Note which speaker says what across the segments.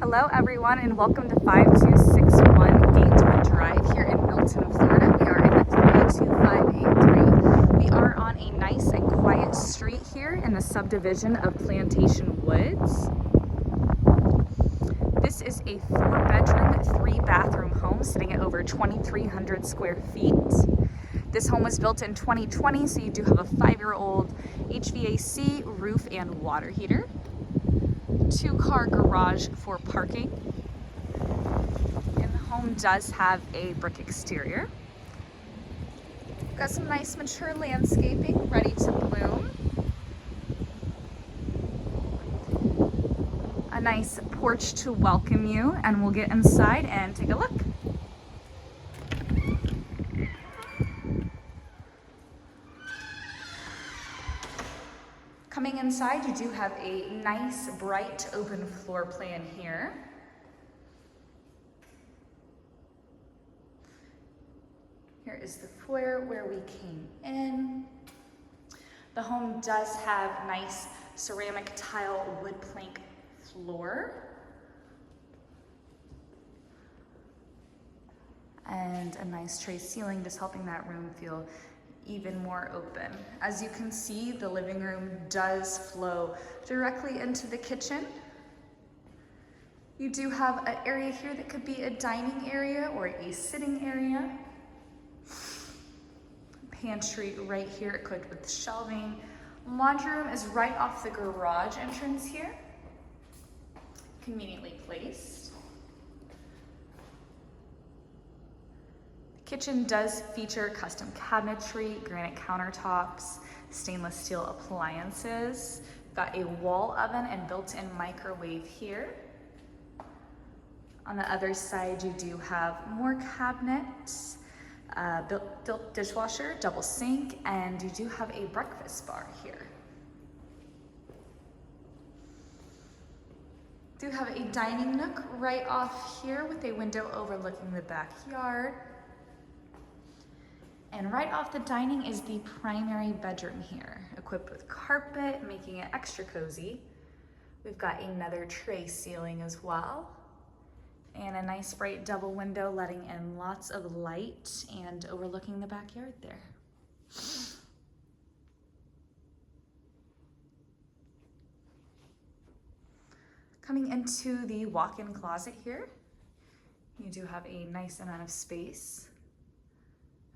Speaker 1: Hello everyone and welcome to 5261 Gaineswood Drive here in Milton, Florida. We are in the 32583. We are on a nice and quiet street here in the subdivision of Plantation Woods. This is a 4-bedroom, 3-bathroom home sitting at over 2,300 square feet. This home was built in 2020, so you do have a 5-year-old HVAC, roof, and water heater. 2-car garage for parking. And the home does have a brick exterior. Got some nice mature landscaping ready to bloom. A nice porch to welcome you, and we'll get inside and take a look. Coming inside, you do have a nice, bright, open floor plan here. Here is the foyer where we came in. The home does have nice ceramic tile wood plank floor. And a nice tray ceiling, just helping that room feel even more open. As you can see, the living room does flow directly into the kitchen. You do have an area here that could be a dining area or a sitting area. Pantry right here equipped with shelving. Laundry room is right off the garage entrance here. Conveniently placed. Kitchen does feature custom cabinetry, granite countertops, stainless steel appliances. Got a wall oven and built-in microwave here. On the other side, you do have more cabinets, built dishwasher, double sink, and you do have a breakfast bar here. Do have a dining nook right off here with a window overlooking the backyard. And right off the dining is the primary bedroom here, equipped with carpet, making it extra cozy. We've got another tray ceiling as well, and a nice bright double window letting in lots of light and overlooking the backyard there. Coming into the walk-in closet here, you do have a nice amount of space,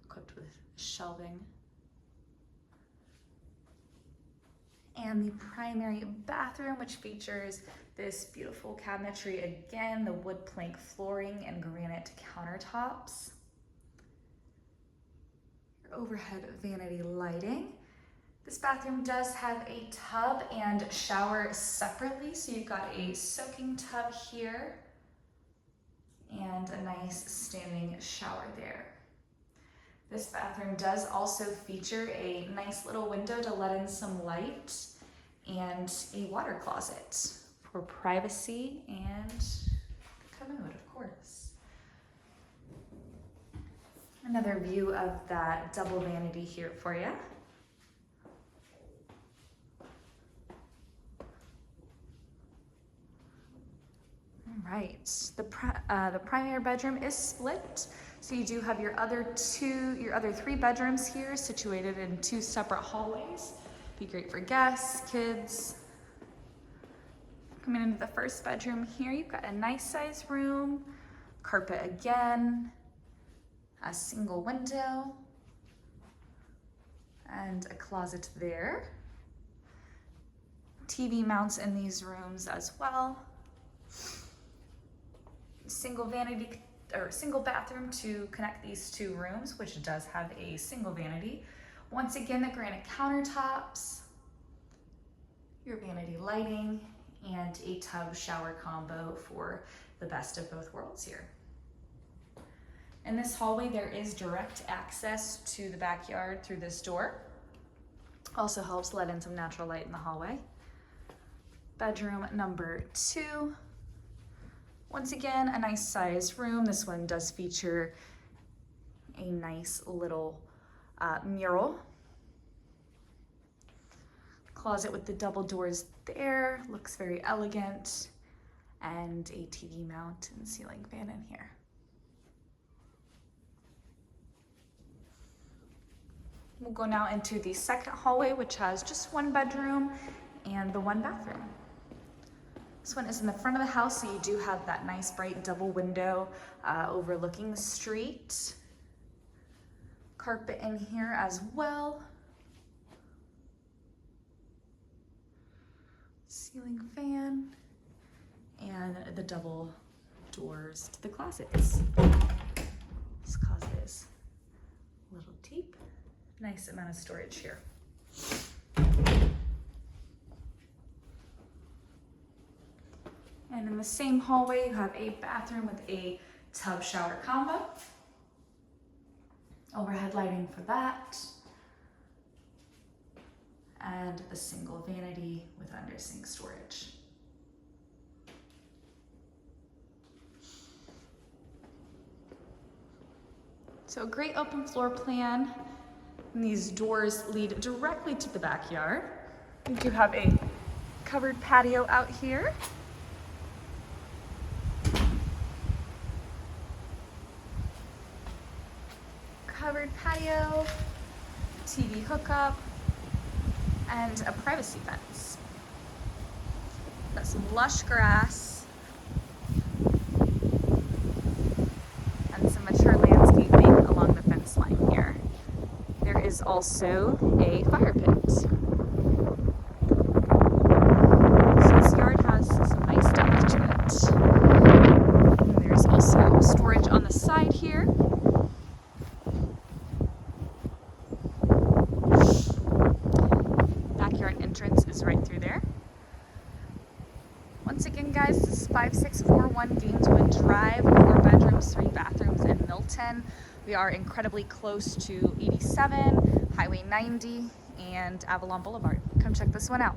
Speaker 1: equipped with shelving. And the primary bathroom, which features this beautiful cabinetry, again, the wood plank flooring and granite countertops. Your overhead vanity lighting. This bathroom does have a tub and shower separately, so you've got a soaking tub here and a nice standing shower there. This bathroom does also feature a nice little window to let in some light and a water closet for privacy and commode, of course. Another view of that double vanity here for you. All right, the primary bedroom is split. So you do have your other 3 bedrooms here situated in 2 separate hallways. Be great for guests, kids. Coming into the first bedroom here, you've got a nice sized room, carpet again, a single window, and a closet there. TV mounts in these rooms as well. Single bathroom to connect these 2 rooms, which does have a single vanity. Once again, the granite countertops, your vanity lighting, and a tub shower combo for the best of both worlds here. In this hallway, there is direct access to the backyard through this door. Also helps let in some natural light in the hallway. Bedroom number 2. Once again, a nice sized room. This one does feature a nice little mural. Closet with the double doors there, looks very elegant. and a TV mount and ceiling fan in here. We'll go now into the second hallway, which has just one bedroom and the one bathroom. This one is in the front of the house, so you do have that nice bright double window overlooking the street. Carpet in here as well. Ceiling fan and the double doors to the closets. This closet is a little deep. Nice amount of storage here. And in the same hallway, you have a bathroom with a tub shower combo. Overhead lighting for that. And the single vanity with under sink storage. So a great open floor plan. And these doors lead directly to the backyard. We do have a covered patio out here. Covered patio, TV hookup, and a privacy fence. Got some lush grass and some mature landscaping along the fence line here. There is also a fire pit. So this yard has some nice depth to it. And there's also storage on the side here. Backyard entrance is right through there. Once again, guys, this is 5641 Gaineswood Drive, 4 bedrooms, 3 bathrooms in Milton. We are incredibly close to 87, Highway 90, and Avalon Boulevard. Come check this one out.